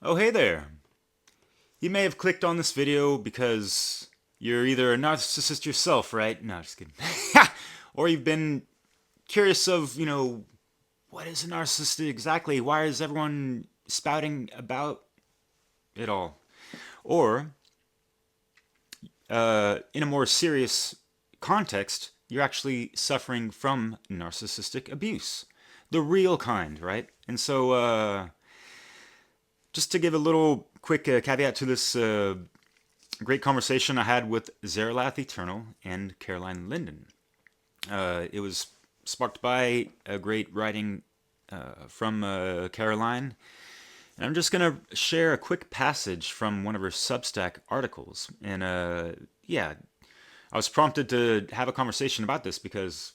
Oh, hey there. You may have clicked on this video because you're either a narcissist yourself, right? No, just kidding. Or you've been curious of, what is a narcissist exactly? Why is everyone spouting about it all? Or, in a more serious context, you're actually suffering from narcissistic abuse. The real kind, right? And so, just to give a little quick caveat to this great conversation I had with Zerilath Eternal and Caroline Lindon. It was sparked by a great writing from Caroline. And I'm just going to share a quick passage from one of her Substack articles. And yeah, I was prompted to have a conversation about this because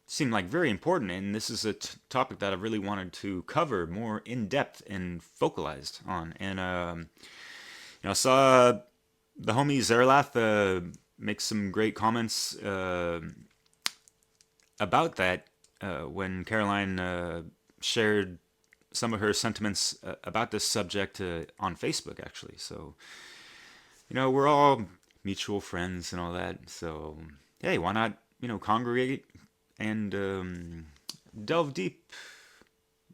it seemed like very important. And this is a topic that I really wanted to cover more in depth and focalized on. And, I saw the homie Zerilath make some great comments about that when Caroline shared some of her sentiments about this subject on Facebook, actually. So, we're all mutual friends and all that. So, hey, why not, congregate and delve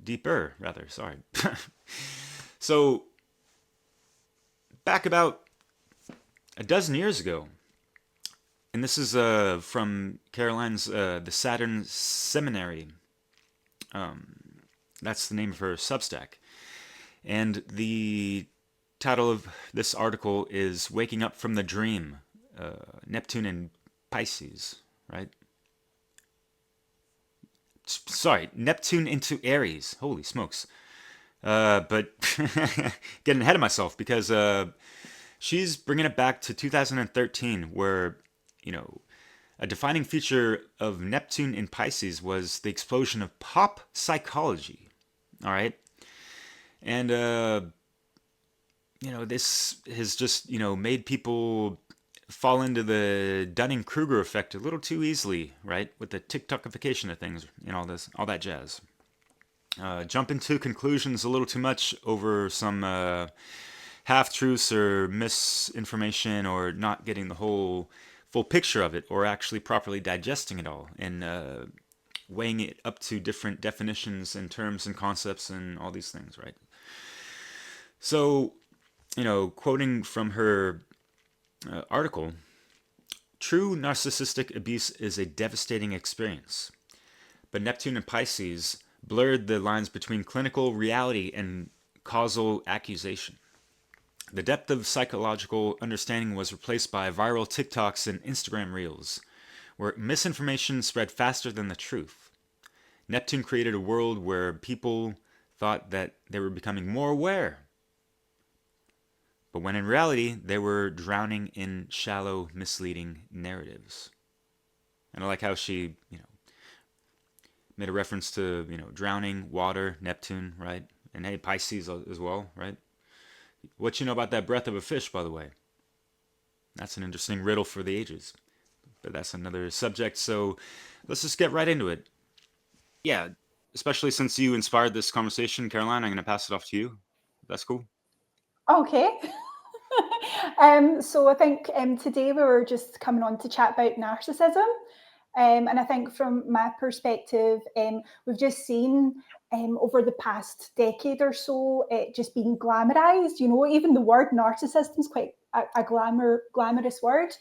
deeper, rather. Sorry. So, back about a dozen years ago, and this is from Caroline's The Saturn Seminary. That's the name of her Substack. And the title of this article is Waking Up from the Dream, Neptune and Pisces, right? Sorry, Neptune into Aries. Holy smokes. But getting ahead of myself because she's bringing it back to 2013, where, you know, a defining feature of Neptune in Pisces was the explosion of pop psychology. All right. And, this has just, made people fall into the Dunning-Kruger effect a little too easily, right? With the TikTokification of things and all that jazz. Jump into conclusions a little too much over some half truths or misinformation, or not getting the whole full picture of it, or actually properly digesting it all and weighing it up to different definitions and terms and concepts and all these things, right? So, quoting from her article, true narcissistic abuse is a devastating experience, but Neptune and Pisces blurred the lines between clinical reality and causal accusation. The depth of psychological understanding was replaced by viral TikToks and Instagram reels, where misinformation spread faster than the truth. Neptune created a world where people thought that they were becoming more aware, but when in reality they were drowning in shallow, misleading narratives. And I like how she, made a reference to, drowning, water, Neptune, right? And hey, Pisces as well, right? What you know about that breath of a fish, by the way? That's an interesting riddle for the ages. But that's another subject, so let's just get right into it. Yeah, especially since you inspired this conversation, Caroline, I'm going to pass it off to you. That's cool. Okay. So I think today we were just coming on to chat about narcissism. And I think from my perspective, we've just seen over the past decade or so it just being glamorized. Even the word narcissism is quite a glamorous word.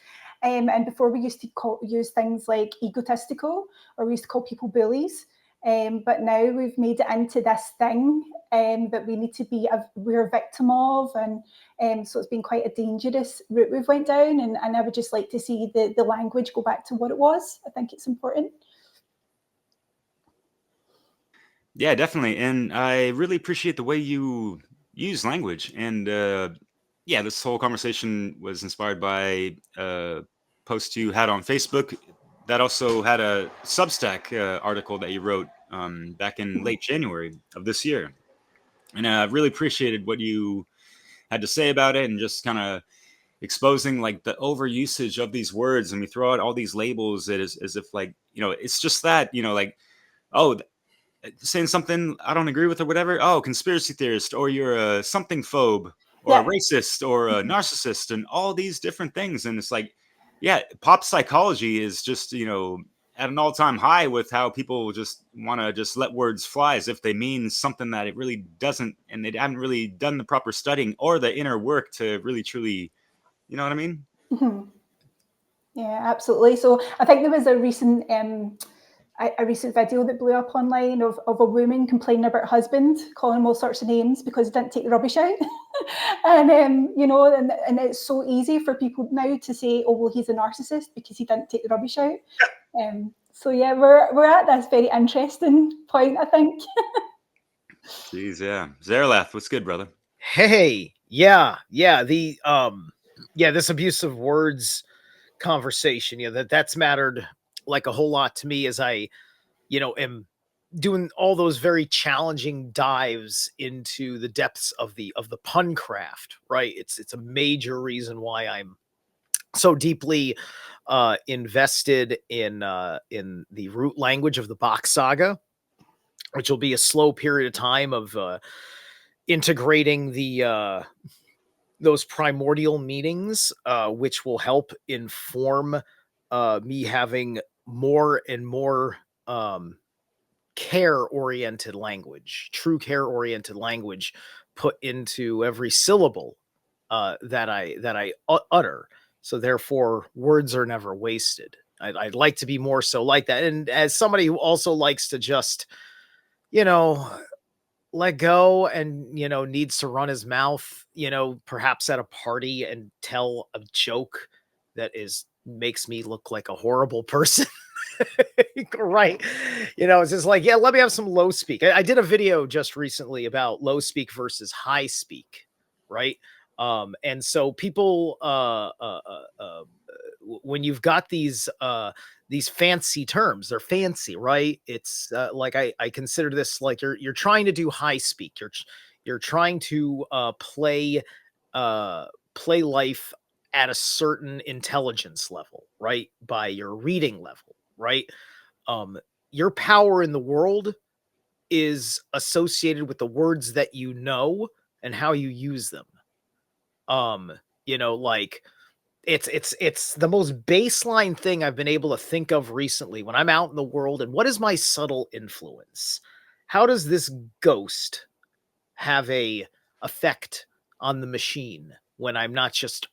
And before we used to use things like egotistical, or we used to call people bullies. But now we've made it into this thing that we need to we're a victim of, and so it's been quite a dangerous route we've went down. And I would just like to see the language go back to what it was. I think it's important. Yeah, definitely. And I really appreciate the way you use language. And yeah, this whole conversation was inspired by a post you had on Facebook that also had a Substack article that you wrote back in late January of this year. And I really appreciated what you had to say about it, and just kind of exposing like the overusage of these words. And we throw out all these labels as if like, it's just that, like, oh, saying something I don't agree with or whatever. Oh, conspiracy theorist, or you're a something phobe, or a Yeah. racist, or a narcissist, and all these different things. And it's like, yeah, pop psychology is just, at an all-time high with how people just want to just let words fly as if they mean something that it really doesn't, and they haven't really done the proper studying or the inner work to really truly, you know what I mean? Mhm. Yeah, absolutely. So I think there was a recent video that blew up online of a woman complaining about her husband, calling him all sorts of names because he didn't take the rubbish out. And and it's so easy for people now to say, oh well, he's a narcissist because he didn't take the rubbish out. So yeah, we're at this very interesting point, I think. Jeez, yeah. Zerilath, what's good, brother? Hey, yeah, this abusive words conversation, that's mattered like a whole lot to me as I, am doing all those very challenging dives into the depths of the pun craft, right? It's a major reason why I'm so deeply invested in the root language of the Bach saga, which will be a slow period of time of integrating the those primordial meanings, which will help inform me having more and more care-oriented language, true care-oriented language put into every syllable that I utter. So therefore, words are never wasted. I'd like to be more so like that. And as somebody who also likes to just, you know, let go and, needs to run his mouth, perhaps at a party and tell a joke that makes me look like a horrible person. Right. It's just like, yeah, let me have some low speak. I did a video just recently about low speak versus high speak. Right. And so people, when you've got these fancy terms, they're fancy, right? It's like I consider this like you're trying to do high speak. You're trying to play life at a certain intelligence level, right? By your reading level, right? Um, your power in the world is associated with the words that you know and how you use them. Um, like it's the most baseline thing I've been able to think of recently when I'm out in the world. And what is my subtle influence? How does this ghost have a effect on the machine when I'm not just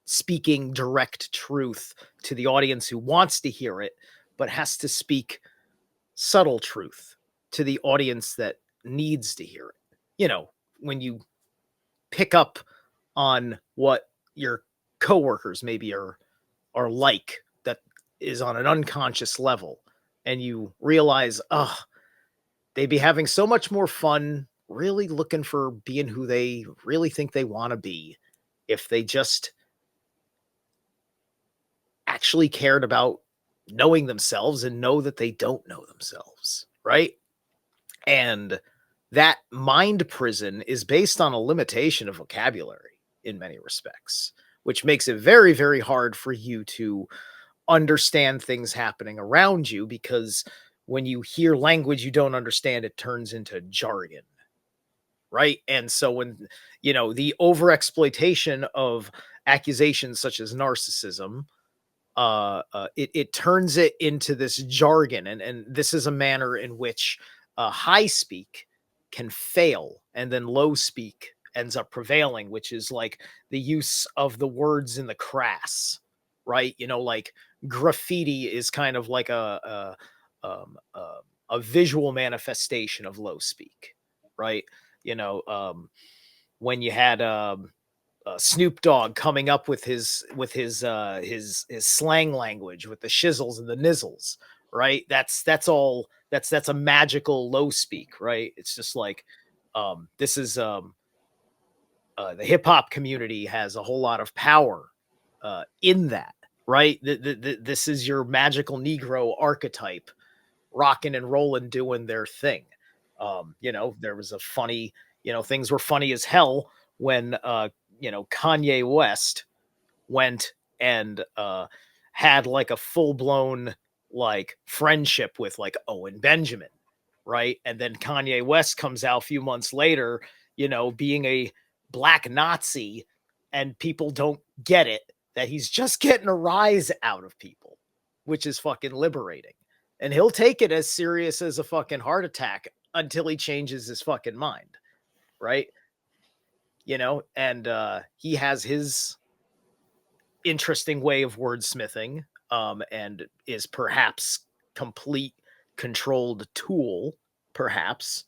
speaking direct truth to the audience who wants to hear it, but has to speak subtle truth to the audience that needs to hear it? When you pick up on what your coworkers maybe are like, that is on an unconscious level, and you realize, oh, they'd be having so much more fun really looking for being who they really think they want to be if they just actually cared about knowing themselves and know that they don't know themselves, right? And that mind prison is based on a limitation of vocabulary in many respects, which makes it very, very hard for you to understand things happening around you, because when you hear language you don't understand, it turns into jargon, right? And so when, the overexploitation of accusations such as narcissism, it turns it into this jargon, and this is a manner in which high speak can fail, and then low speak ends up prevailing, which is like the use of the words in the crass, right? Like graffiti is kind of like a visual manifestation of low speak, right? When you had Snoop Dogg coming up with his slang language with the shizzles and the nizzles, right? That's a magical low speak, right? It's just like this is the hip hop community has a whole lot of power in that, right? This is your magical Negro archetype rocking and rolling, doing their thing. There was a funny, things were funny as hell when Kanye West went and had like a full blown like friendship with like Owen Benjamin, right? And then Kanye West comes out a few months later, being a black Nazi, and people don't get it, that he's just getting a rise out of people, which is fucking liberating. And he'll take it as serious as a fucking heart attack until he changes his fucking mind, right? And he has his interesting way of wordsmithing, and is perhaps complete controlled tool, perhaps,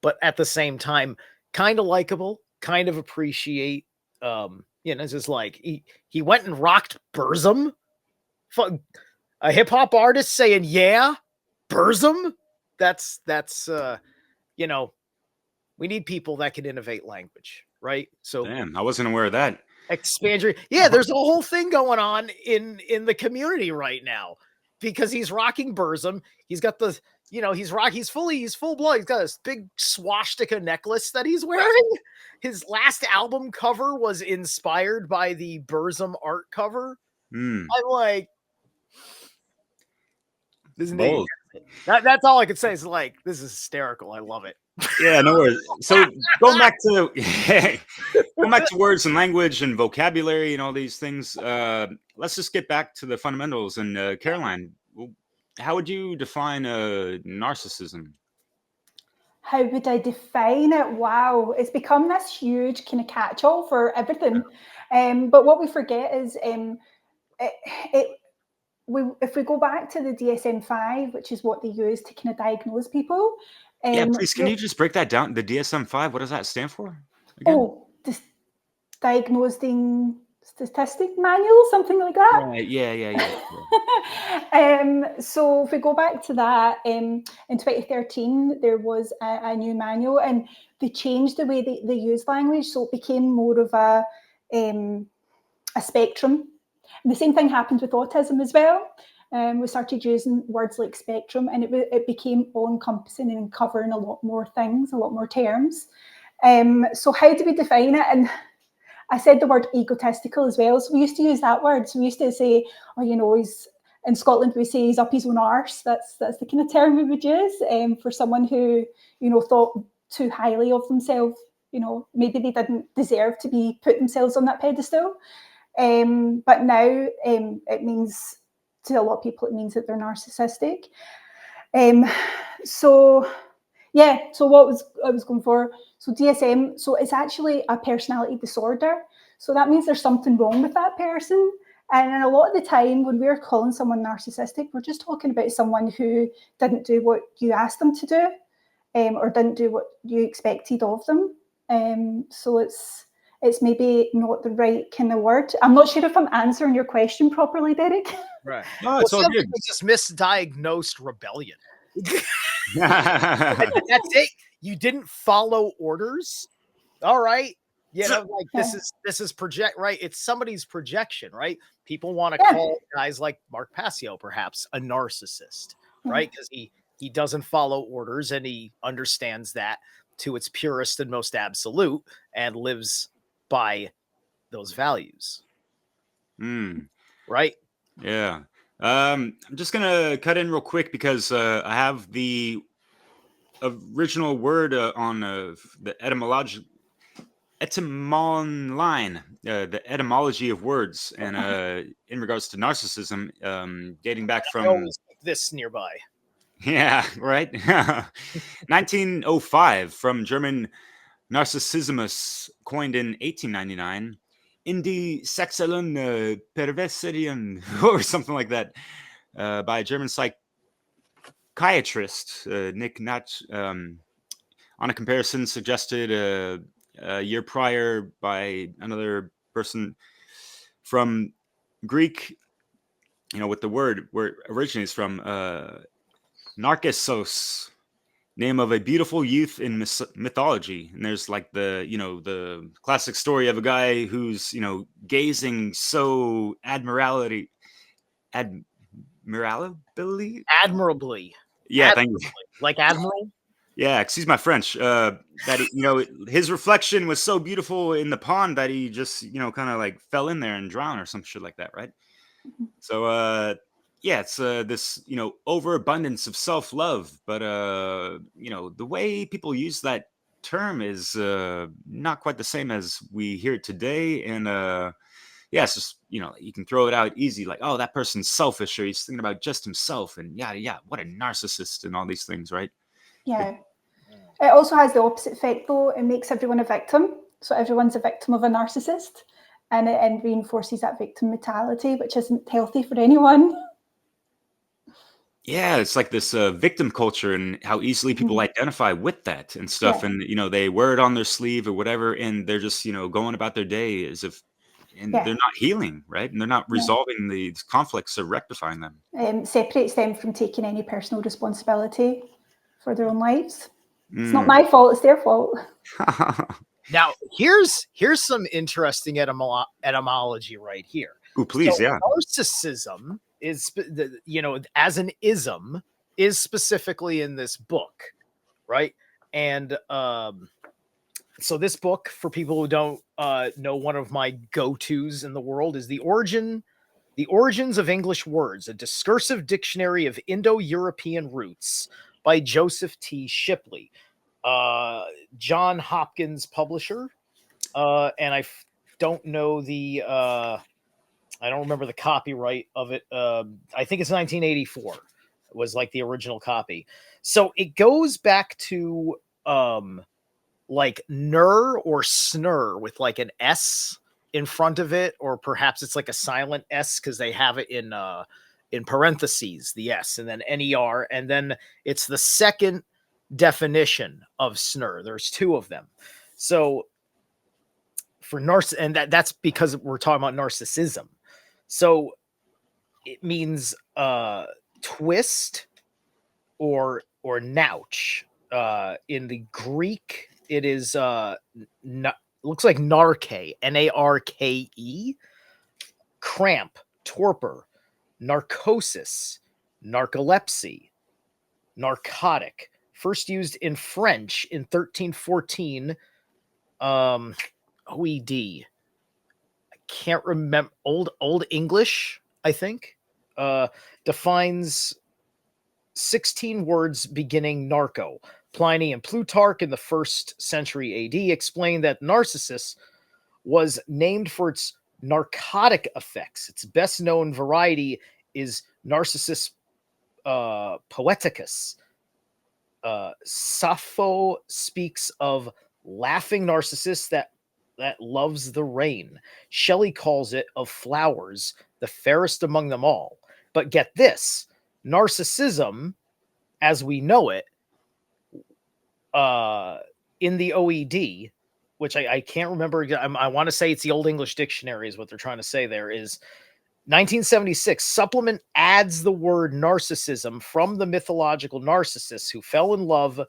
but at the same time, kind of likable, kind of appreciate. It's just like he went and rocked Burzum, a hip hop artist saying, "Yeah, Burzum." That's we need people that can innovate language, right? So Damn, I wasn't aware of that. expand your there's a whole thing going on in the community right now, because he's rocking Burzum. He's got the he's full blood. He's got this big swastika necklace that he's wearing. His last album cover was inspired by the Burzum art cover. I'm like, this is that's all I could say is like, this is hysterical. I love it. Yeah, no worries. So going back to words and language and vocabulary and all these things, let's just get back to the fundamentals. And Caroline, how would you define narcissism? How would I define it? Wow, it's become this huge kind of catch-all for everything. But what we forget is if we go back to the DSM-5, which is what they use to kind of diagnose people. Yeah, please, can you just break that down? The DSM-5, what does that stand for again? Oh, diagnosing statistic manual, something like that. Right. Yeah. So if we go back to that, in 2013, there was a new manual, and they changed the way they use language, so it became more of a spectrum. And the same thing happened with autism as well. We started using words like spectrum, and it became all-encompassing and covering a lot more things, a lot more terms. So how do we define it? And I said the word egotistical as well. So we used to use that word. So we used to say, he's in Scotland, we say he's up his own arse. That's the kind of term we would use for someone who, thought too highly of themselves. Maybe they didn't deserve to be put themselves on that pedestal. But now it means, to a lot of people, it means that they're narcissistic. So what I was going for, so DSM, so it's actually a personality disorder. So that means there's something wrong with that person. And a lot of the time when we're calling someone narcissistic, we're just talking about someone who didn't do what you asked them to do, or didn't do what you expected of them. So it's maybe not the right kind of word. I'm not sure if I'm answering your question properly, Derek. Right. No, it's all good. It's just misdiagnosed rebellion. That's it. You didn't follow orders. All right. This is project, right? It's somebody's projection, right? People want to call guys like Mark Passio perhaps a narcissist, right? Because he doesn't follow orders, and he understands that to its purest and most absolute, and lives by those values. Right? Yeah. I'm just gonna cut in real quick because I have the original word on the etymon line, the etymology of words, and in regards to narcissism, dating back from this nearby. Yeah, right. 1905, from German Narcissismus, coined in 1899. Indi sexuellen Perversien, or something like that, by a German psychiatrist, Nick Natch, on a comparison suggested a year prior by another person from Greek, with the word where it originates from, Narcissus, name of a beautiful youth in mythology. And there's like the classic story of a guy who's gazing so admirably. Yeah, thank you. Like admiral. Yeah, excuse my French. That his reflection was so beautiful in the pond that he just kind of like fell in there and drowned or some shit like that, right? So yeah, it's this, overabundance of self-love, but the way people use that term is not quite the same as we hear it today. And yeah, it's just, you can throw it out easy, like, oh, that person's selfish, or he's thinking about just himself, and yada yada, what a narcissist, and all these things, right? Yeah. It also has the opposite effect, though. It makes everyone a victim. So everyone's a victim of a narcissist, and it reinforces that victim mentality, which isn't healthy for anyone. Yeah, it's like this victim culture, and how easily people identify with that and stuff. Yeah. And they wear it on their sleeve or whatever, and they're just going about their day as if, and they're Yeah. not healing, right? And they're not resolving these conflicts or rectifying them. Separates them from taking any personal responsibility for their own lives. It's not Mm. my fault, it's their fault. Now, here's some interesting etymology right here. Ooh, please, So yeah. narcissism is, as an ism, is specifically in this book, right? And so this book, for people who don't know, one of my go-tos in the world is The Origins of English Words, a discursive dictionary of Indo-European roots by Joseph T. Shipley. John Hopkins publisher, and don't know the I don't remember the copyright of it. I think it's 1984 was like the original copy. So it goes back to like ner or snur with like an S in front of it, or perhaps it's like a silent S because they have it in parentheses, the S, and then NER, and then it's the second definition of snur. There's two of them. So for and that's because we're talking about narcissism. So it means twist or nouch. In the Greek, it is looks like narke, Narke, cramp, torpor, narcosis, narcolepsy, narcotic. First used in French in 1314. OED. I can't remember. Old English, I think, defines 16 words beginning narco. Pliny and Plutarch in the 1st century AD explained that Narcissus was named for its narcotic effects. Its best known variety is Narcissus poeticus. Sappho speaks of laughing Narcissus that loves the rain. Shelley calls it of flowers, the fairest among them all. But get this, narcissism, as we know it, in the OED, which I can't remember, I want to say it's the Old English Dictionary is what they're trying to say there, is 1976, supplement adds the word narcissism from the mythological Narcissus who fell in love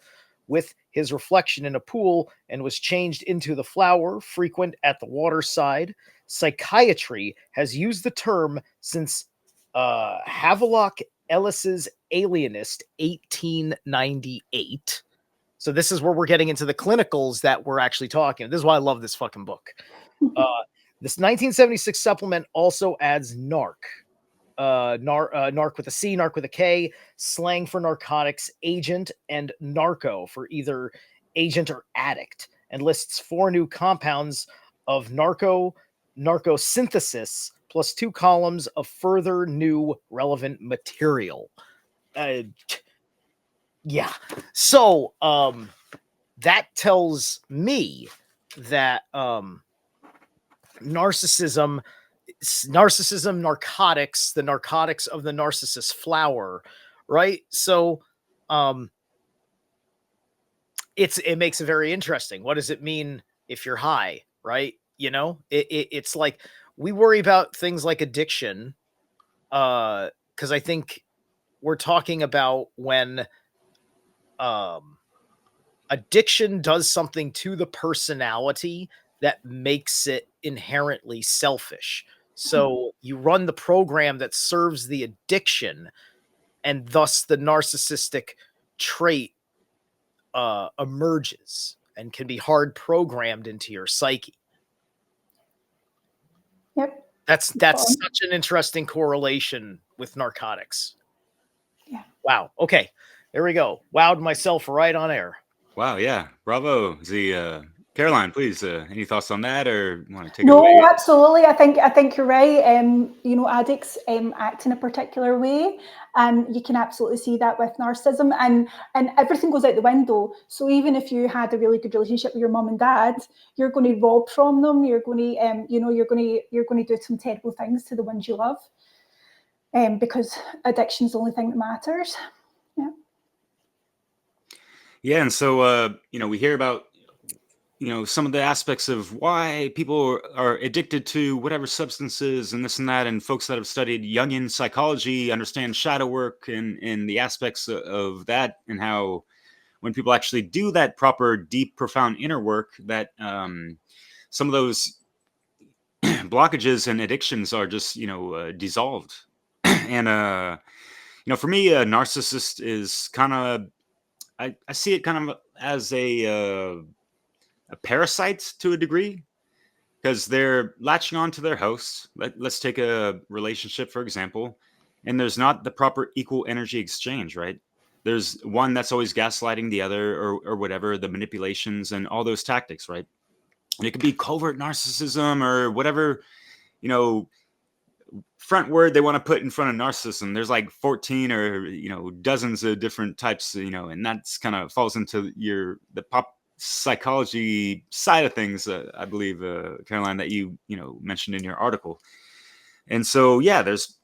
with his reflection in a pool and was changed into the flower, frequent at the waterside. Psychiatry has used the term since Havelock Ellis's Alienist, 1898. So this is where we're getting into the clinicals that we're actually talking. This is why I love this fucking book. This 1976 supplement also adds narc. Narc with a C, narc with a K, slang for narcotics, agent, and narco for either agent or addict, and lists 4 new compounds of narcosynthesis plus 2 columns of further new relevant material. Yeah. So that tells me that narcissism, narcotics, the narcotics of the narcissus flower, right? So it makes it very interesting. What does it mean if you're high, right? It's like we worry about things like addiction, because I think we're talking about when addiction does something to the personality that makes it inherently selfish. So you run the program that serves the addiction, and thus the narcissistic trait emerges and can be hard programmed into your psyche. Yep. That's Spot on. such an interesting correlation with narcotics. Yeah. Wow. Okay. There we go. Wowed myself right on air. Wow, yeah, bravo. Caroline, please, any thoughts on that, or you want to take it No, away? absolutely. I think you're right. You know, addicts act in a particular way, and you can absolutely see that with narcissism, and everything goes out the window. So even if you had a really good relationship with your mum and dad, you're going to rob from them. You're going to, you know, you're going to do some terrible things to the ones you love, because addiction is the only thing that matters. Yeah. Yeah, and so you know, we hear about some of the aspects of why people are addicted to whatever substances and this and that, and folks that have studied Jungian psychology understand shadow work and the aspects of that, and how when people actually do that proper, deep, profound inner work, that some of those blockages and addictions are just dissolved. And for me, a narcissist is kind of, I see it kind of as a parasite to a degree, because they're latching on to their host. Let's take a relationship, for example, and there's not the proper equal energy exchange, right? There's one that's always gaslighting the other, or whatever, the manipulations and all those tactics, right? And it could be covert narcissism or whatever, you know, front word they want to put in front of narcissism. There's like 14 or dozens of different types, and that's kind of falls into the pop psychology side of things, I believe, Caroline, that you mentioned in your article. And so yeah, there's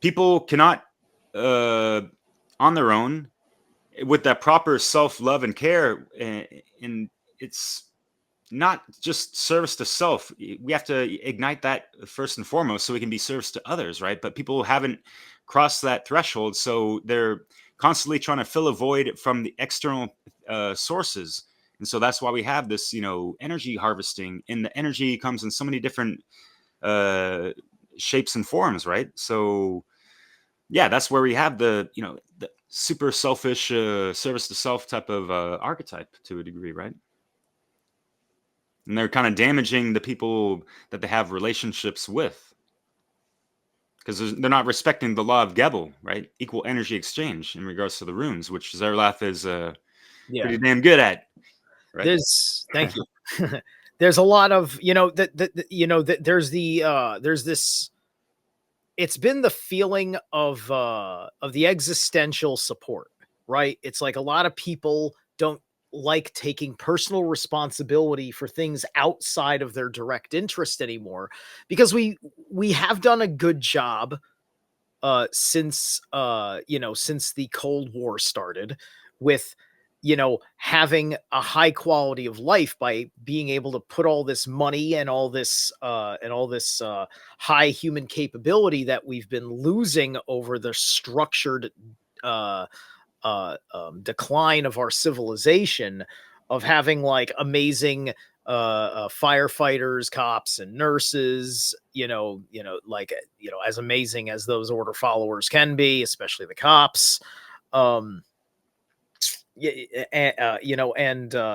people cannot on their own, with that proper self-love and care, and it's not just service to self. We have to ignite that first and foremost so we can be service to others, right? But people haven't crossed that threshold, so they're constantly trying to fill a void from the external sources. And so that's why we have this, energy harvesting, and the energy comes in so many different shapes and forms, right? So yeah, that's where we have the super selfish service to self type of archetype to a degree, right? And they're kind of damaging the people that they have relationships with, because they're not respecting the law of Gebel, right? Equal energy exchange in regards to the runes, which Zerilath is Yeah. pretty damn good at, right? Thank you. There's a lot of, there's this, it's been the feeling of the existential support, right? It's like a lot of people don't like taking personal responsibility for things outside of their direct interest anymore, because we have done a good job since since the Cold War started, with having a high quality of life by being able to put all this money and all this high human capability that we've been losing over the structured decline of our civilization, of having like amazing firefighters, cops, and nurses, as amazing as those order followers can be, especially the cops. And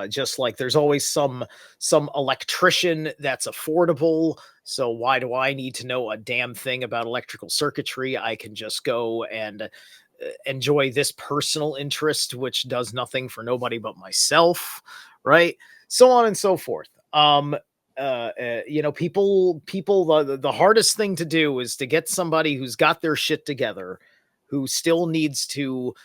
just like there's always some electrician that's affordable. So why do I need to know a damn thing about electrical circuitry? I can just go and enjoy this personal interest, which does nothing for nobody but myself, right? So on and so forth. People, the hardest thing to do is to get somebody who's got their shit together, who still needs to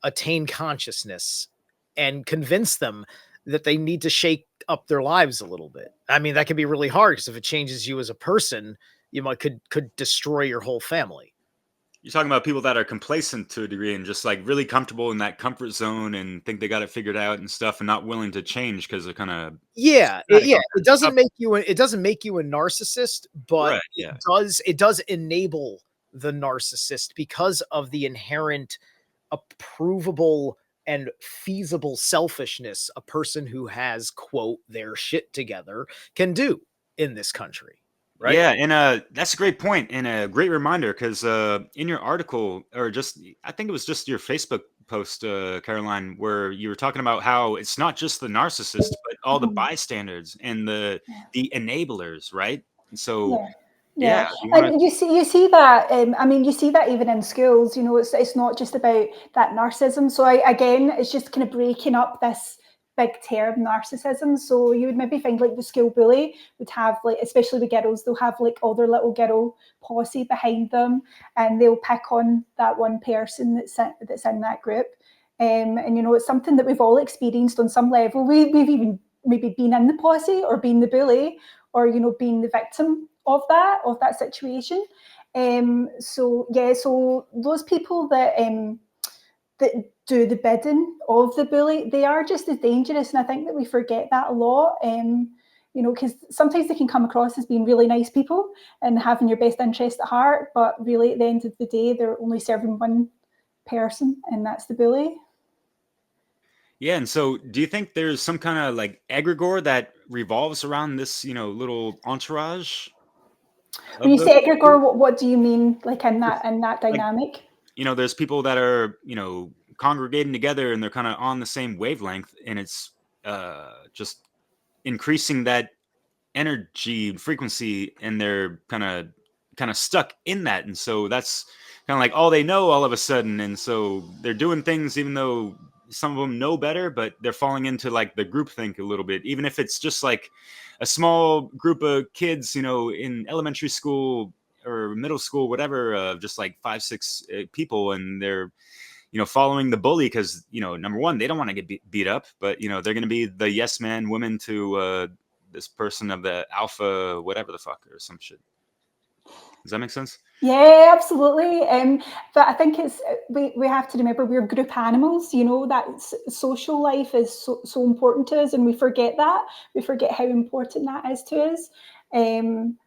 attain consciousness, and convince them that they need to shake up their lives a little bit. I mean, that can be really hard, because if it changes you as a person, you could destroy your whole family. You're talking about people that are complacent to a degree and just like really comfortable in that comfort zone and think they got it figured out and stuff, and not willing to change because they're kind of it doesn't make you a narcissist, but right, yeah. it does enable the narcissist, because of the inherent approvable and feasible selfishness a person who has, quote, their shit together can do in this country. Right? Yeah, and that's a great point and a great reminder, because in your article, or just I think it was just your Facebook post, Caroline, where you were talking about how it's not just the narcissist, but all the bystanders and the enablers, right? And so Yeah. Yeah, Yeah, you want to. and you see that. I mean, you see that even in schools. You know, it's not just about that narcissism. So again, it's just kind of breaking up this big term, narcissism. So you would maybe find like the school bully would have like, especially with girls, they'll have like all their little girl posse behind them, and they'll pick on that one person that's in that group. And you know, it's something that we've all experienced on some level. We've even maybe been in the posse or been the bully, or you know, being the victim of that situation. So yeah, so those people that do the bidding of the bully, they are just as dangerous, and I think that we forget that a lot. You know, because sometimes they can come across as being really nice people and having your best interest at heart, but really at the end of the day, they're only serving one person, and that's the bully. Yeah, and so do you think there's some kind of like egregore that revolves around this, little entourage When of you the say egregore, what do you mean, like in just that like dynamic? there's people that are congregating together and they're kind of on the same wavelength, and it's just increasing that energy frequency, and they're kind of stuck in that, and so that's kind of like all they know all of a sudden, and so they're doing things even though some of them know better, but they're falling into like the groupthink a little bit, even if it's just like a small group of kids, in elementary school or middle school, whatever, just like 5 6 people, and they're following the bully because number one, they don't want to get beat up, but they're going to be the yes man woman to this person of the alpha whatever the fuck or some shit. Does that make sense? Yeah, absolutely. But I think we have to remember we're group animals. You know that social life is so important to us, and we forget that. We forget how important that is to us. Um,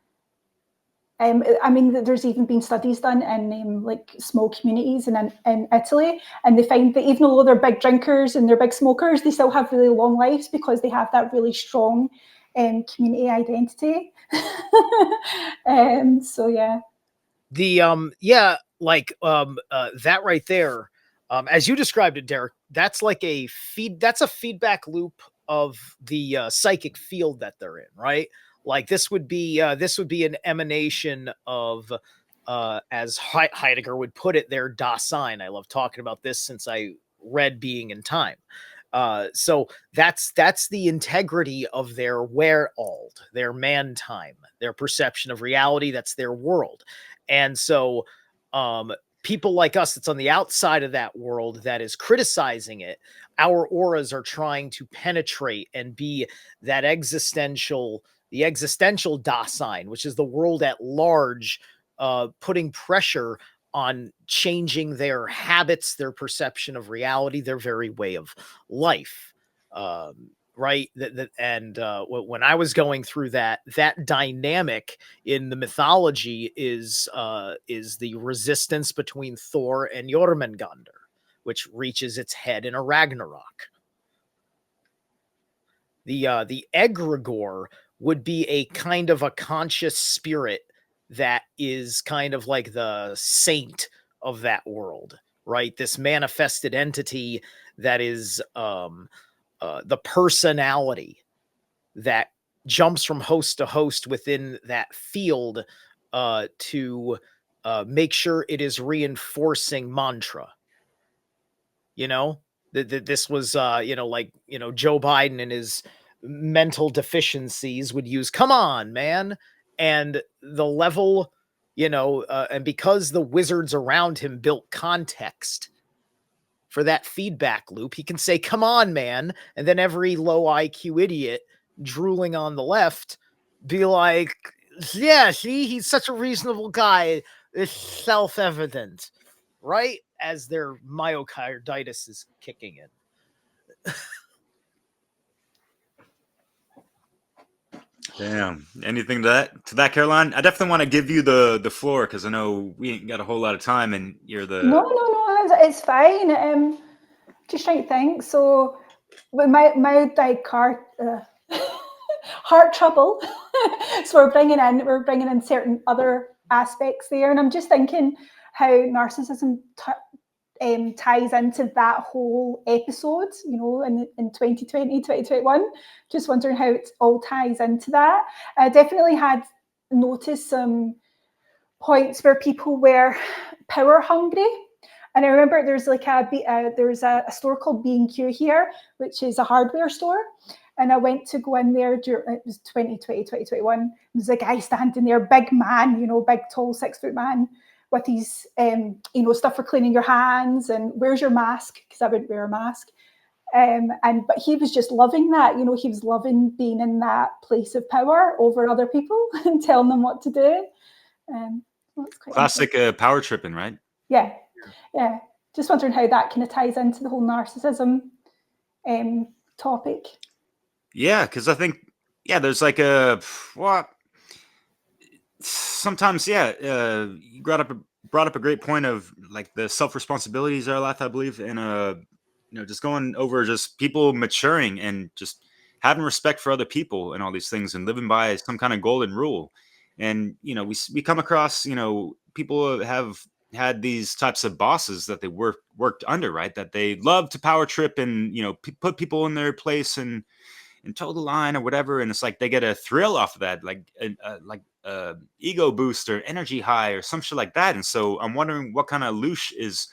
I mean, there's even been studies done in like small communities in Italy, and they find that even though they're big drinkers and they're big smokers, they still have really long lives because they have that really strong community identity. So yeah. The yeah, like that right there, as you described it, Derek, that's like that's a feedback loop of the psychic field that they're in, right? Like this would be an emanation of as Heidegger would put it there, Dasein. I love talking about this since I read Being in Time. So that's the integrity of their Wereld, their man time, their perception of reality. That's their world. And so people like us that's on the outside of that world that is criticizing it, our auras are trying to penetrate and be that the existential Dasein, which is the world at large, putting pressure on changing their habits, their perception of reality, their very way of life. Right. And when I was going through that dynamic in the mythology is the resistance between Thor and Jormungandr, which reaches its head in a Ragnarok. The egregore would be a kind of a conscious spirit that is kind of like the saint of that world, right? This manifested entity that is the personality that jumps from host to host within that field to make sure it is reinforcing mantra. This was Joe Biden and his mental deficiencies would use come on man, and the level, and because the wizards around him built context for that feedback loop, he can say come on man, and then every low IQ idiot drooling on the left be like, yeah, see, he's such a reasonable guy, it's self-evident, right? As their myocarditis is kicking in. Damn. Anything to that, Caroline? I definitely want to give you the floor because I know we ain't got a whole lot of time, and you're the. No, it's fine. Just trying to think. So, with my like heart trouble, so we're bringing in certain other aspects there, and I'm just thinking how narcissism ties into that whole episode, in 2020, 2021. Just wondering how it all ties into that. I definitely had noticed some points where people were power hungry. And I remember there's like there's a store called B&Q here, which is a hardware store. And I went to go in there, it was 2020, 2021. There's a guy standing there, big man, big, tall, 6-foot man with his, stuff for cleaning your hands and where's your mask? Because I wouldn't wear a mask. But he was just loving that, he was loving being in that place of power over other people and telling them what to do. That's quite classic power tripping, right? Yeah. Just wondering how that kind of ties into the whole narcissism topic. Yeah, because I think there's like sometimes you brought up a great point of like the self-responsibility, Zerilath, I believe, and just going over just people maturing and just having respect for other people and all these things and living by some kind of golden rule. And we come across people have had these types of bosses that they worked under, right? That they love to power trip and put people in their place and toe the line or whatever, and it's like they get a thrill off of that, like ego boost or energy high or some shit like that. And so I'm wondering what kind of loosh is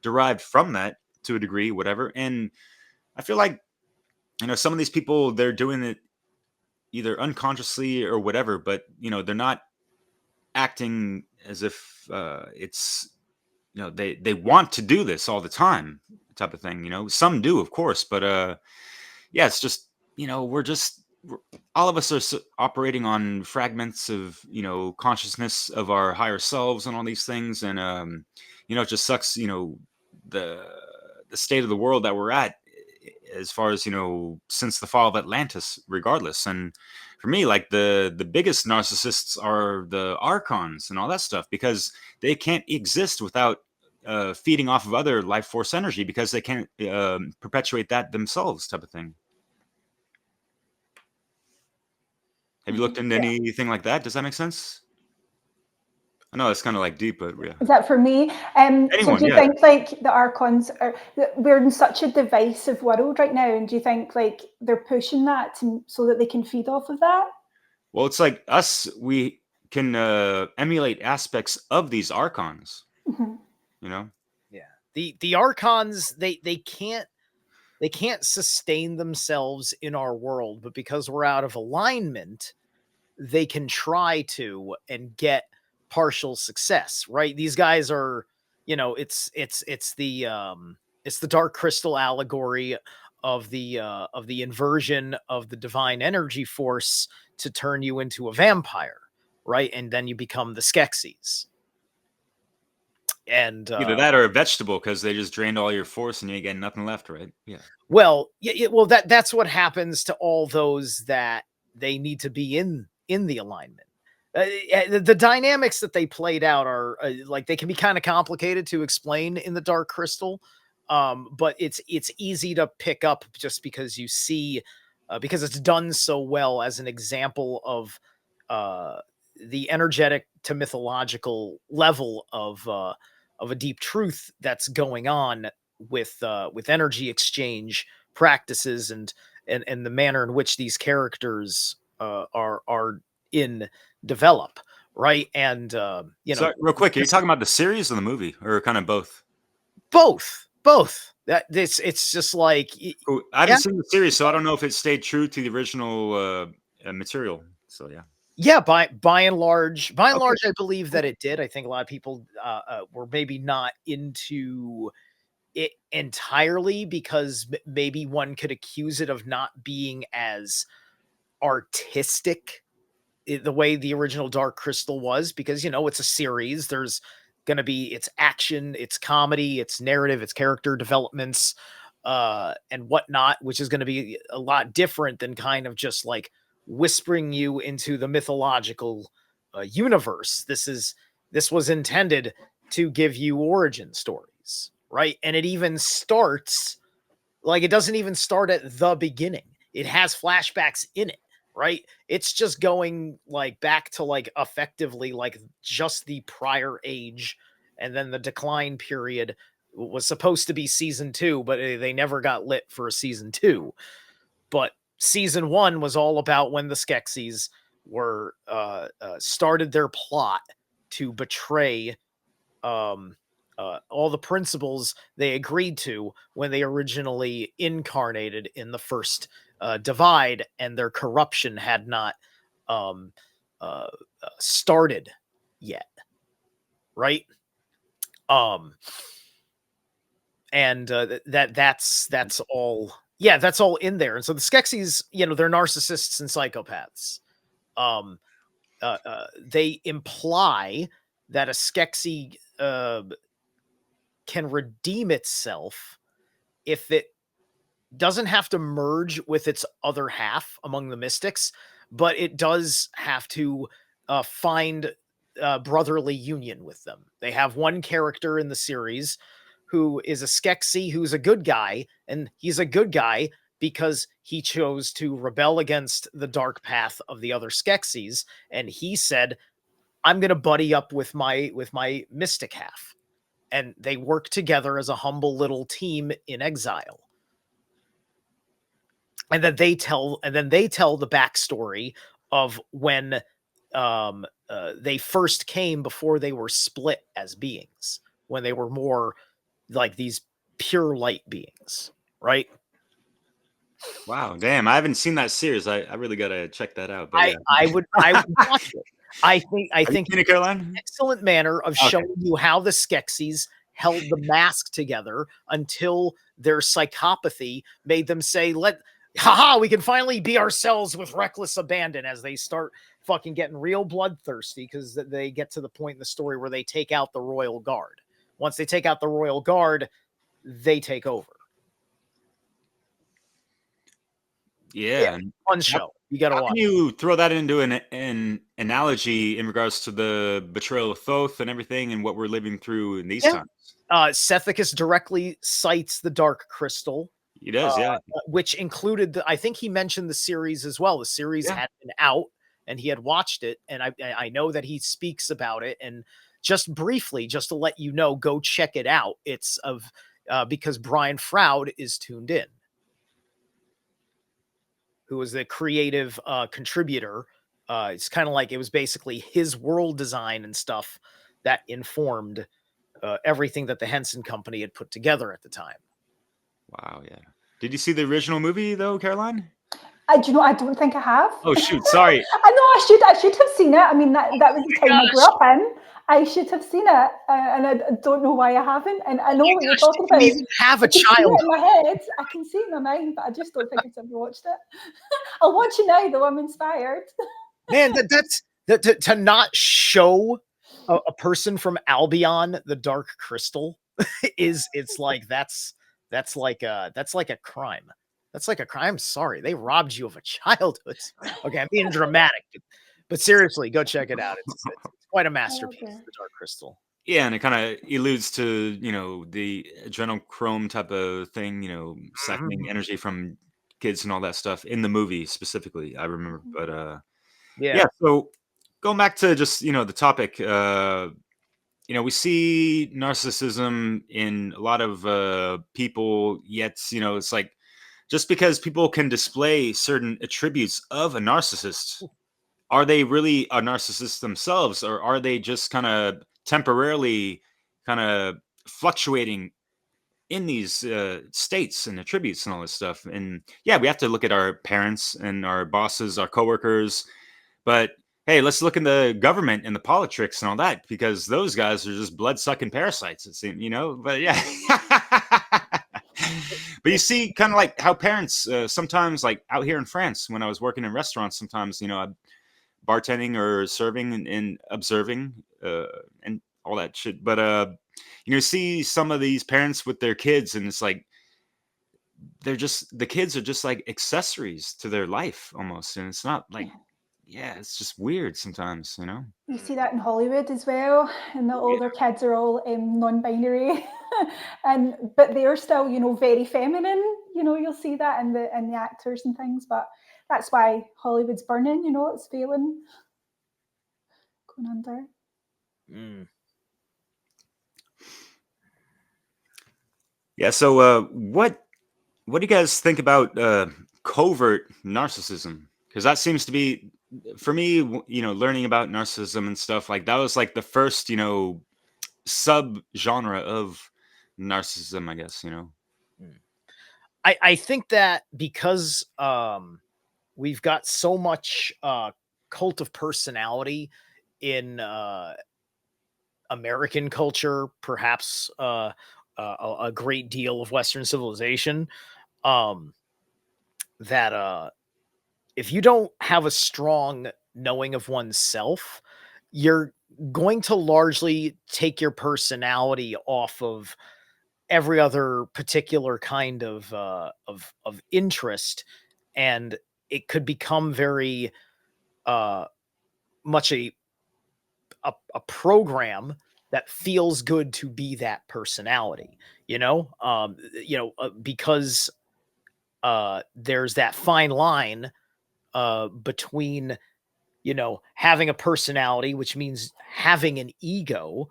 derived from that to a degree, whatever. And I feel like some of these people, they're doing it either unconsciously or whatever, but they're not acting as if it's they want to do this all the time type of thing. Some do, of course, but it's just all of us are operating on fragments of consciousness of our higher selves and all these things, and it just sucks the state of the world that we're at as far as since the fall of Atlantis, regardless. And for me, like the biggest narcissists are the archons and all that stuff, because they can't exist without feeding off of other life force energy, because they can't perpetuate that themselves, type of thing. Have you looked into anything like that? Does that make sense? I know it's kind of like deep, but yeah. Is that for me? So do you think like the archons we're in such a divisive world right now, and do you think like they're pushing that so that they can feed off of that? Well, it's like us, we can emulate aspects of these archons. Yeah. The archons, they can't sustain themselves in our world, but because we're out of alignment, they can try to and get partial success, right? These guys are, it's the dark crystal allegory of the inversion of the divine energy force to turn you into a vampire, right? And then you become the Skeksis. And either that or a vegetable, because they just drained all your force and you ain't getting nothing left, right? Yeah. Well, that's what happens to all those that they need to be in the alignment. The dynamics that they played out are like they can be kind of complicated to explain in the Dark Crystal, but it's easy to pick up just because you see because it's done so well as an example of the energetic to mythological level of a deep truth that's going on with energy exchange practices and the manner in which these characters are in develop, right? And so, real quick, are you talking about the series or the movie, or kind of both? Both. It's just like I haven't seen the series, so I don't know if it stayed true to the original material. So yeah, by and large, I believe that it did. I think a lot of people were maybe not into it entirely because maybe one could accuse it of not being as artistic the way the original Dark Crystal was, because it's a series. There's going to be it's action, it's comedy, it's narrative, it's character developments and whatnot, which is going to be a lot different than kind of just like whispering you into the mythological universe. This was intended to give you origin stories, right? And it even starts like it doesn't even start at the beginning. It has flashbacks in it, right? It's just going like back to like effectively like just the prior age, and then the decline period was supposed to be season 2, but they never got lit for a season 2. But season 1 was all about when the Skeksis were started their plot to betray all the principles they agreed to when they originally incarnated in the first divide, and their corruption had not started yet, right? And that's all. Yeah, that's all in there. And so the Skeksis, they're narcissists and psychopaths. They imply that a Skeksi can redeem itself if it doesn't have to merge with its other half among the mystics, but it does have to find brotherly union with them. They have one character in the series who is a Skeksi who's a good guy, and he's a good guy because he chose to rebel against the dark path of the other Skeksis, and he said, I'm going to buddy up with my mystic half. And they work together as a humble little team in exile. And then they tell the backstory of when they first came before they were split as beings, when they were more like these pure light beings, right? Wow, damn! I haven't seen that series. I really gotta check that out. But I would watch it. I think it's an excellent manner of showing you how the Skeksis held the mask together until their psychopathy made them say, we can finally be ourselves with reckless abandon, as they start fucking getting real bloodthirsty because they get to the point in the story where they take out the Royal Guard. Once they take out the Royal Guard, they take over. Yeah, fun show. You gotta watch. Can you throw that into an analogy in regards to the betrayal of Thoth and everything and what we're living through in these times? Sethicus directly cites the Dark Crystal. He does, which included I think he mentioned the series as well. The series had been out and he had watched it, and I know that he speaks about it. And just briefly, just to let you know, go check it out. It's because Brian Froud is tuned in, who was the creative contributor. It's kind of like it was basically his world design and stuff that informed everything that the Henson Company had put together at the time. Wow, yeah. Did you see the original movie though, Caroline? Do you know? I don't think I have. Oh shoot, sorry. I know I should have seen it. I mean, that was the time I grew up in. I should have seen it, and I don't know why I haven't. And I know what you're talking about. You have a child in my head. I can see it in my mind, but I just don't think I've ever watched it. I'll watch it now, though. I'm inspired. Man, to not show a person from Albion the Dark Crystal it's like that's like a crime. That's like a crime. I'm sorry, they robbed you of a childhood. Okay, I'm being dramatic, but seriously, go check it out. It's quite a masterpiece, the Dark Crystal. Yeah, and it kind of alludes to, the adrenochrome type of thing, siphoning energy from kids and all that stuff in the movie specifically, I remember. But yeah, so going back to just, the topic, we see narcissism in a lot of people, yet, it's like, just because people can display certain attributes of a narcissist, are they really a narcissist themselves, or are they just kind of temporarily kind of fluctuating in these states and attributes and all this stuff? And yeah, we have to look at our parents and our bosses, our coworkers, but hey, let's look in the government and the politics and all that, because those guys are just blood-sucking parasites, it seems, but yeah. But you see kind of like how parents sometimes, like out here in France, when I was working in restaurants, sometimes, bartending or serving and observing and all that shit. But, see some of these parents with their kids, and it's like, the kids are just like accessories to their life almost. And it's not like, it's just weird sometimes, You see that in Hollywood as well, and the older kids are all non-binary, but they're still, very feminine. You'll see that in the actors and things. But that's why Hollywood's burning. It's failing, going under. Yeah. So, what do you guys think about covert narcissism? Because that seems to be for me, learning about narcissism and stuff like that was like the first, sub genre of narcissism, I guess, I think that because we've got so much cult of personality in American culture, perhaps a great deal of Western civilization, um, that if you don't have a strong knowing of oneself, you're going to largely take your personality off of every other particular kind of interest, and it could become very uh, much a program that feels good to be that personality. Because there's that fine line between having a personality, which means having an ego,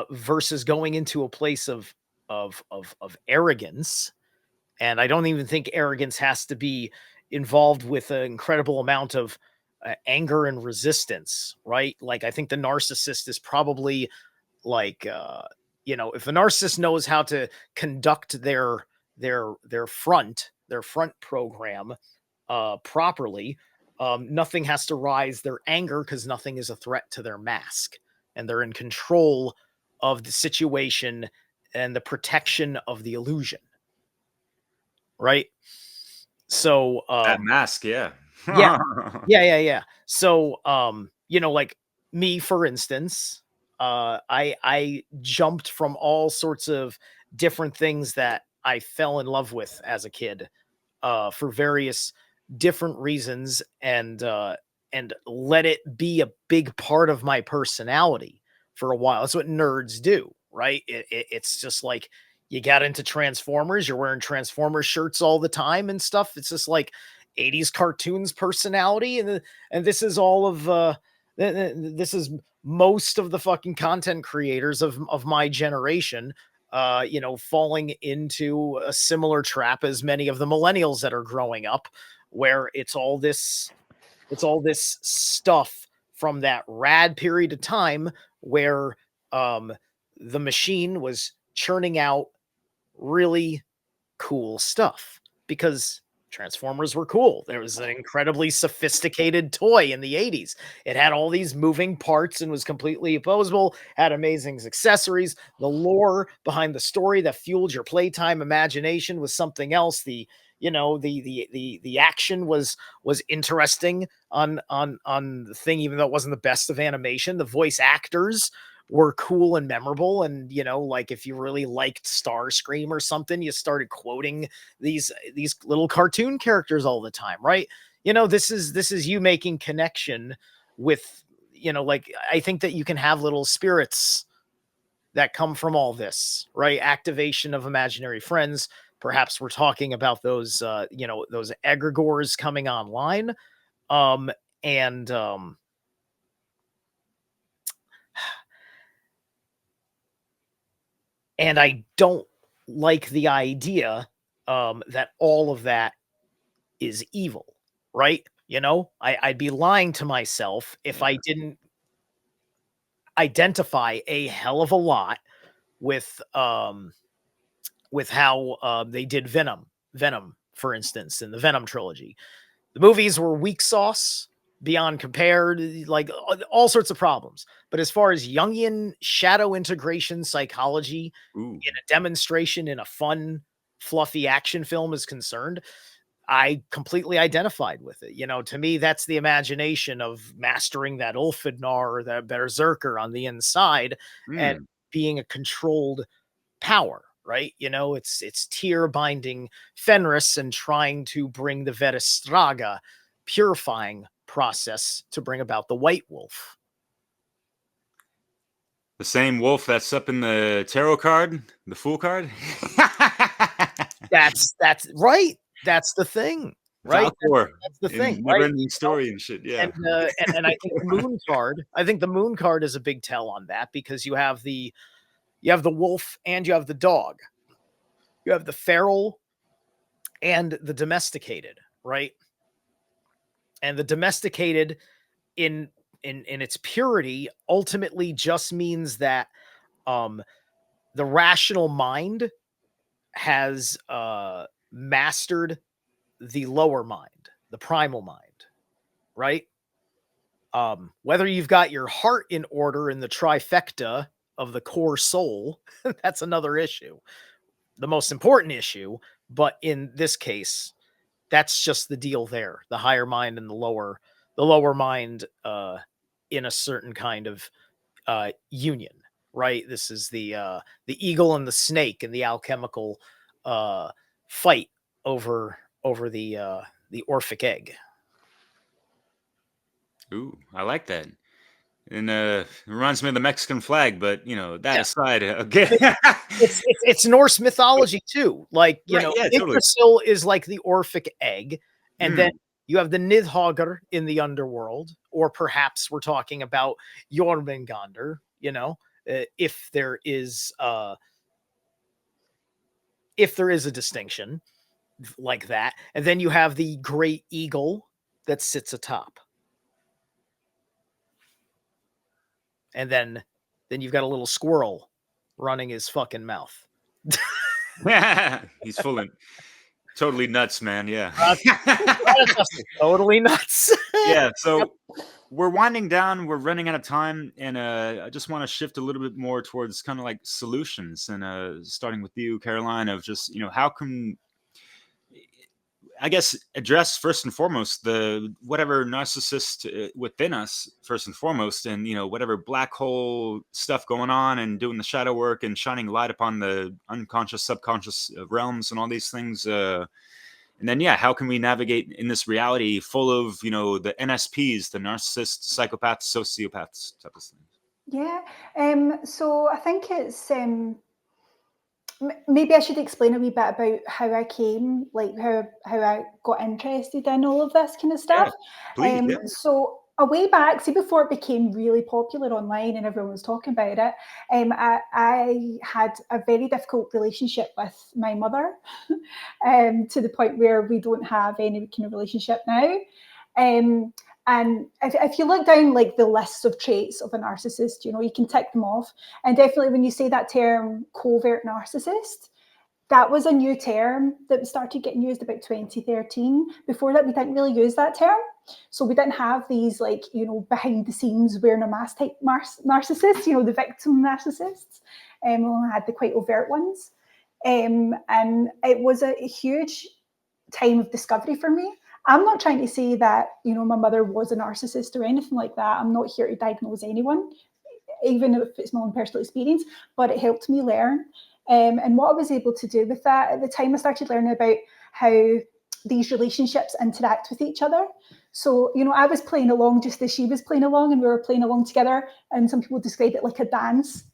versus going into a place of arrogance. And I don't even think arrogance has to be involved with an incredible amount of anger and resistance, right? Like, I think the narcissist is probably like, if a narcissist knows how to conduct their front program properly, nothing has to rise their anger, because nothing is a threat to their mask, and they're in control of the situation and the protection of the illusion, right? So that mask, yeah. yeah, yeah. So like me, for instance, I jumped from all sorts of different things that I fell in love with as a kid, for various different reasons, and let it be a big part of my personality for a while. That's what nerds do, right? It's just like, you got into Transformers, you're wearing Transformers shirts all the time and stuff. It's just like 80s cartoons personality, and this is all of this is most of the fucking content creators of my generation, falling into a similar trap as many of the millennials that are growing up, where it's all this stuff from that rad period of time where the machine was churning out really cool stuff, because Transformers were cool. There was an incredibly sophisticated toy in the 80s. It had all these moving parts and was completely opposable, had amazing accessories. The lore behind the story that fueled your playtime imagination was something else. The action was interesting on the thing, even though it wasn't the best of animation. The voice actors were cool and memorable, and like, if you really liked Starscream or something, you started quoting these little cartoon characters all the time, right? This is you making connection with, like, I think that you can have little spirits that come from all this, right? Activation of imaginary friends. Perhaps we're talking about those those egregores coming online, um and and I don't like the idea that all of that is evil, right? I'd be lying to myself if I didn't identify a hell of a lot with how they did Venom, for instance, in the Venom trilogy. The movies were weak sauce beyond compared, like all sorts of problems. But as far as Jungian shadow integration psychology Ooh. in a demonstration in a fun, fluffy action film is concerned, I completely identified with it. To me, that's the imagination of mastering that Ulfidnar or that Berserker on the inside, and Mm. being a controlled power, right? It's tear binding Fenris and trying to bring the Vedistraga purifying process to bring about the White Wolf. The same wolf that's up in the tarot card, the Fool card. That's right. That's the thing, right? Valkor That's the thing, in right? never-ending story and shit. Yeah. And I think the moon card. I think the moon card is a big tell on that, because you have the wolf and you have the dog. You have the feral and the domesticated, right? And the domesticated in its purity ultimately just means that the rational mind has mastered the lower mind, the primal mind, right? Whether you've got your heart in order in the trifecta of the core soul, that's another issue. The most important issue, but in this case, that's just the deal there. The higher mind and the lower mind in a certain kind of union, right? This is the eagle and the snake and the alchemical fight over the Orphic egg. Ooh, I like that. And it reminds me of the Mexican flag, but that aside, again. It's Norse mythology too. Like, Right, yeah, totally. Yggdrasil is like the Orphic egg, and then you have the Nidhogger in the underworld, or perhaps we're talking about Jormungandr, if there is a distinction like that. And then you have the great eagle that sits atop. And then you've got a little squirrel running his fucking mouth. He's full of totally nuts, man. Yeah. Totally nuts. Yeah. So we're winding down. We're running out of time. And I just want to shift a little bit more towards kind of like solutions. And starting with you, Caroline, of just, how can, I guess, address first and foremost the whatever narcissist within us first and foremost, and whatever black hole stuff going on, and doing the shadow work and shining light upon the unconscious, subconscious realms and all these things. And then, how can we navigate in this reality full of the NSPs, the narcissists, psychopaths, sociopaths type of thing? Yeah. So I think it's. Maybe I should explain a wee bit about how I came, like how I got interested in all of this kind of stuff. Yeah, please, So a way back, see, before it became really popular online and everyone was talking about it, I had a very difficult relationship with my mother, to the point where we don't have any kind of relationship now. And if you look down like the lists of traits of a narcissist, you can tick them off. And definitely when you say that term covert narcissist, that was a new term that started getting used about 2013. Before that, we didn't really use that term. So we didn't have these like, behind the scenes wearing a mask type narcissists, the victim narcissists. We only had the quite overt ones. And it was a huge time of discovery for me. I'm not trying to say that, my mother was a narcissist or anything like that. I'm not here to diagnose anyone, even if it's my own personal experience, but it helped me learn. And what I was able to do with that, at the time I started learning about how these relationships interact with each other. So, I was playing along just as she was playing along, and we were playing along together. And some people describe it like a dance.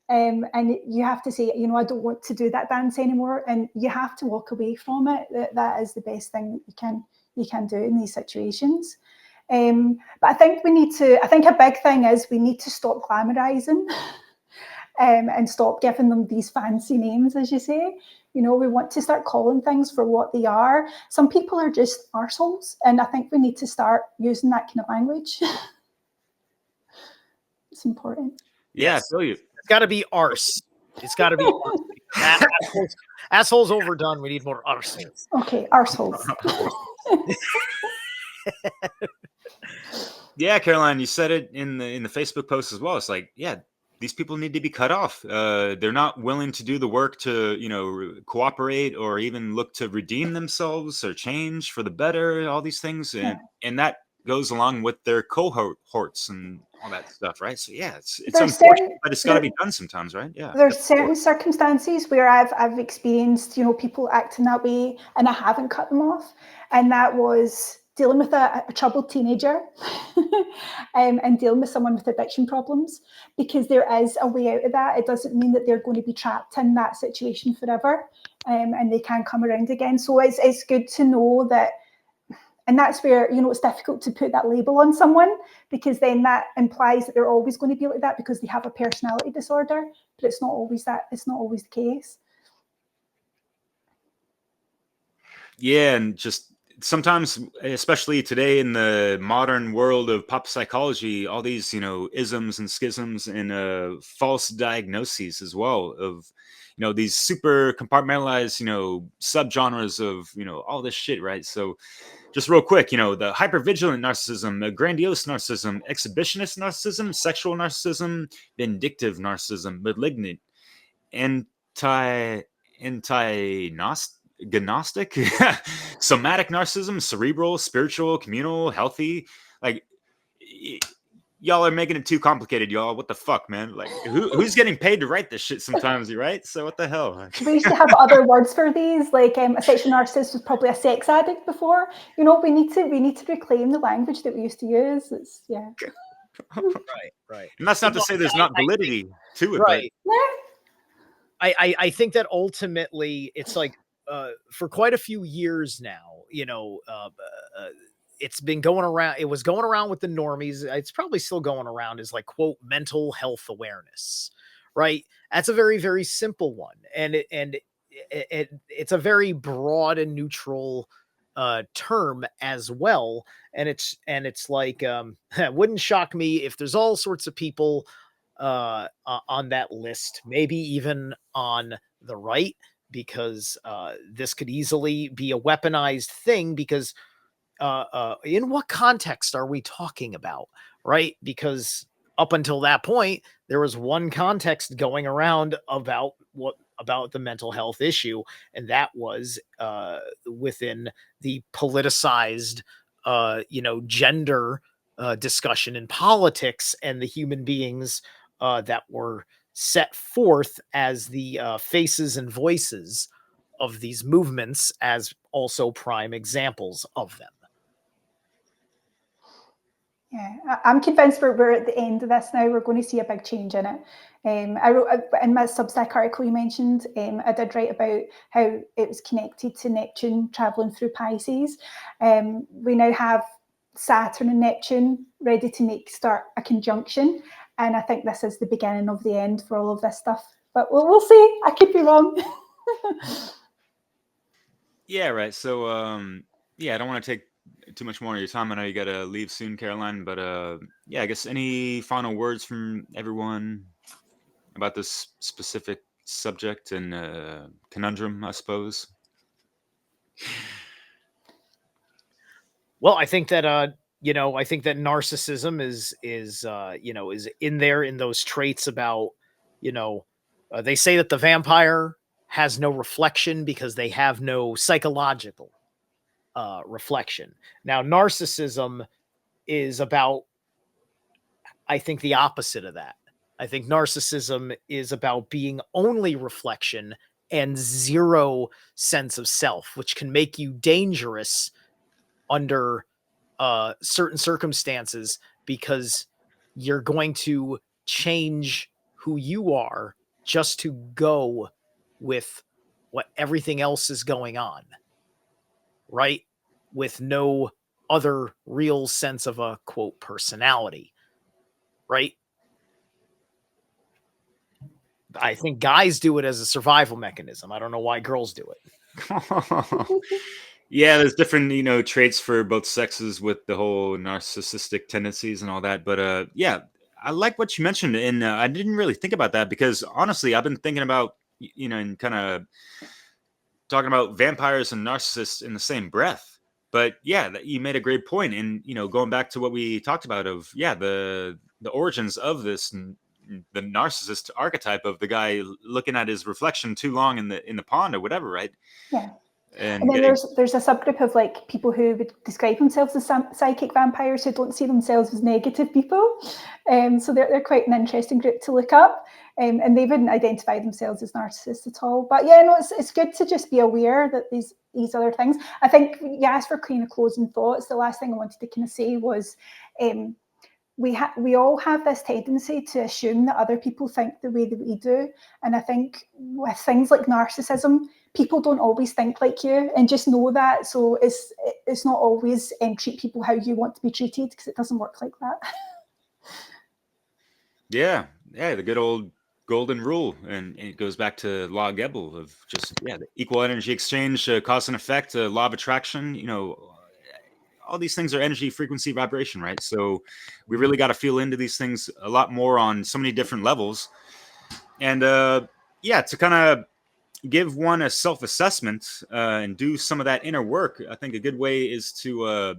And you have to say, I don't want to do that dance anymore. And you have to walk away from it. That is the best thing you can do in these situations. But I think a big thing is we need to stop glamorizing and stop giving them these fancy names, as you say. We want to start calling things for what they are. Some people are just arseholes, and I think we need to start using that kind of language. It's important. Yeah, I feel you. It's got to be arse. It's got to be arse. Assholes overdone. We need more arseholes. Okay, arseholes. Yeah, Caroline, you said it in the Facebook post as well. It's like, these people need to be cut off. They're not willing to do the work to, cooperate or even look to redeem themselves or change for the better, all these things. And that goes along with their cohorts and all that stuff, right? So it's unfortunate, but it's got to be done sometimes, right? Yeah. There's certain circumstances where I've experienced, people acting that way, and I haven't cut them off. And that was dealing with a troubled teenager and dealing with someone with addiction problems, because there is a way out of that. It doesn't mean that they're going to be trapped in that situation forever, and they can come around again. So it's good to know that. And that's where, it's difficult to put that label on someone, because then that implies that they're always going to be like that because they have a personality disorder, but it's not always that. It's not always the case. Yeah, and just sometimes, especially today in the modern world of pop psychology, all these, isms and schisms and false diagnoses as well of, these super compartmentalized, subgenres of, all this shit, right? So just real quick, the hypervigilant narcissism, the grandiose narcissism, exhibitionist narcissism, sexual narcissism, vindictive narcissism, malignant, anti-gnostic, somatic narcissism, cerebral, spiritual, communal, healthy. Like, y'all are making it too complicated, y'all. What the fuck, man? Like, who's getting paid to write this shit sometimes, right? So what the hell? We used to have other words for these, like a sexual narcissist was probably a sex addict before. We need to reclaim the language that we used to use. Right. And that's not to say there's not validity to it, right. Yeah. I think that ultimately it's like for quite a few years now, it's been going around. It was going around with the normies. It's probably still going around as like, quote, mental health awareness, right? That's a very, very simple one. And it's a very broad and neutral term as well. And it's like, it wouldn't shock me if there's all sorts of people on that list, maybe even on the right, because this could easily be a weaponized thing, because in what context are we talking about, right? Because up until that point, there was one context going around about the mental health issue, and that was within the politicized gender discussion in politics, and the human beings that were set forth as the faces and voices of these movements as also prime examples of them. Yeah, I'm convinced we're at the end of this now. We're going to see a big change in it. I wrote in my Substack article you mentioned, I did write about how it was connected to Neptune traveling through Pisces. We now have Saturn and Neptune ready to start a conjunction. And I think this is the beginning of the end for all of this stuff. But we'll see. I could be wrong. Yeah, right. So, I don't want to take too much more of your time. I know you got to leave soon, Caroline. But I guess any final words from everyone about this specific subject and conundrum, I suppose? Well, I think that I think that narcissism is in there, in those traits about, they say that the vampire has no reflection because they have no psychological reflection. Now, narcissism is about, I think, the opposite of that. I think narcissism is about being only reflection and zero sense of self, which can make you dangerous under certain circumstances, because you're going to change who you are just to go with what everything else is going on, right? With no other real sense of a, quote, personality, right? I think guys do it as a survival mechanism. I don't know why girls do it. Yeah, there's different, traits for both sexes with the whole narcissistic tendencies and all that. But I like what you mentioned, and I didn't really think about that, because honestly, I've been thinking about, and kind of talking about vampires and narcissists in the same breath. But yeah, you made a great point, and going back to what we talked about of the origins of this, the narcissist archetype of the guy looking at his reflection too long in the pond or whatever, right? Yeah. And then there's a subgroup of like people who would describe themselves as psychic vampires who don't see themselves as negative people. So they're quite an interesting group to look up. And they wouldn't identify themselves as narcissists at all. But yeah, no, it's good to just be aware that these other things. I think you asked for kind of closing thoughts. The last thing I wanted to kind of say was we all have this tendency to assume that other people think the way that we do. And I think with things like narcissism, people don't always think like you, and just know that. So it's not always treat people how you want to be treated, because it doesn't work like that. Yeah, the good old golden rule, and it goes back to law Gebel of just the equal energy exchange, cause and effect, law of attraction. all these things are energy, frequency, vibration, right? So we really got to feel into these things a lot more on so many different levels. And yeah, to kind of give one a self-assessment and do some of that inner work, I think a good way is to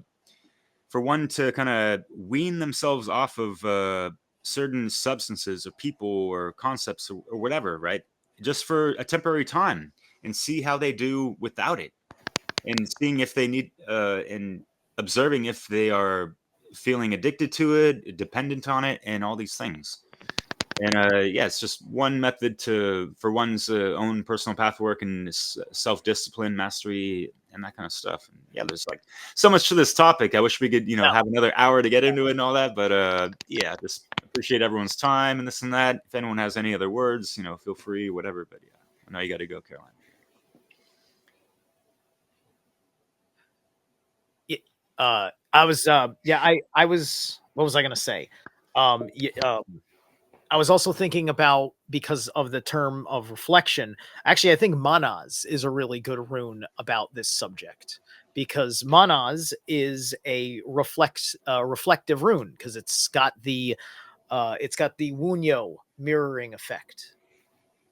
for one to kind of wean themselves off of certain substances or people or concepts or whatever, right? Just for a temporary time, and see how they do without it, and seeing if they need and observing if they are feeling addicted to it, dependent on it, and all these things. And yeah, it's just one method for one's own personal path work and self-discipline, mastery, and that kind of stuff. And yeah, there's like so much to this topic. I wish we could, have another hour to get into it and all that. But yeah, just appreciate everyone's time and this and that. If anyone has any other words, feel free, whatever. But yeah, I know you got to go, Caroline. I was what was I going to say? I was also thinking about, because of the term of reflection, actually, I think Manaz is a really good rune about this subject, because Manaz is a reflective rune, because it's got the Wunyo mirroring effect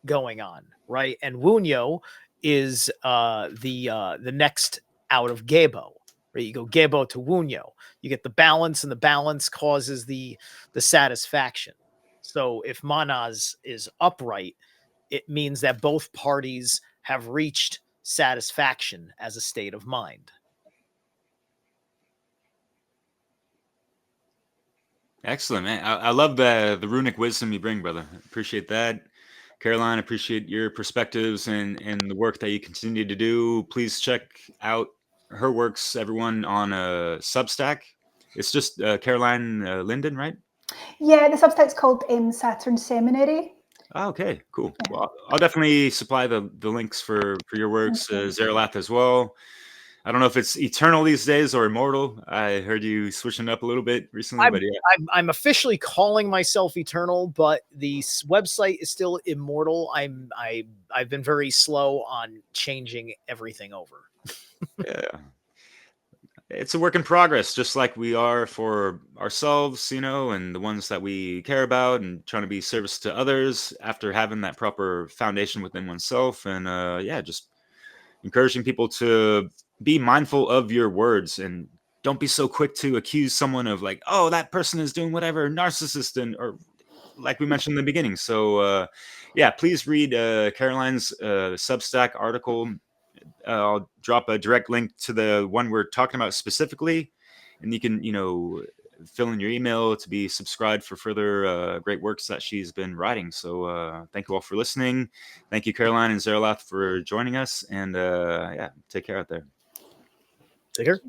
going on, right? And Wunyo is the next out of Gebo. Right? You go Gebo to Wunyo, you get the balance, and the balance causes the satisfaction. So if Manaz is upright, it means that both parties have reached satisfaction as a state of mind. Excellent, man. I love the runic wisdom you bring, brother. Appreciate that. Caroline, appreciate your perspectives and the work that you continue to do. Please check out her works, everyone, on Substack. It's just Caroline Lindon, right? Yeah, the Substack's called Saturn Seminary. Oh, okay, cool. Well, I'll definitely supply the links for your works, Zerilath as well. I don't know if it's eternal these days or immortal. I heard you switching up a little bit recently, but yeah. I'm officially calling myself eternal, but the website is still immortal. I've been very slow on changing everything over. Yeah. It's a work in progress, just like we are for ourselves, and the ones that we care about, and trying to be service to others after having that proper foundation within oneself. And yeah, just encouraging people to be mindful of your words and don't be so quick to accuse someone of like, oh, that person is doing whatever, narcissist, or like we mentioned in the beginning. So yeah, please read Caroline's Substack article. I'll drop a direct link to the one we're talking about specifically, and you can, fill in your email to be subscribed for further great works that she's been writing. So thank you all for listening. Thank you, Caroline and Zerilath, for joining us. And yeah, take care out there. Take care.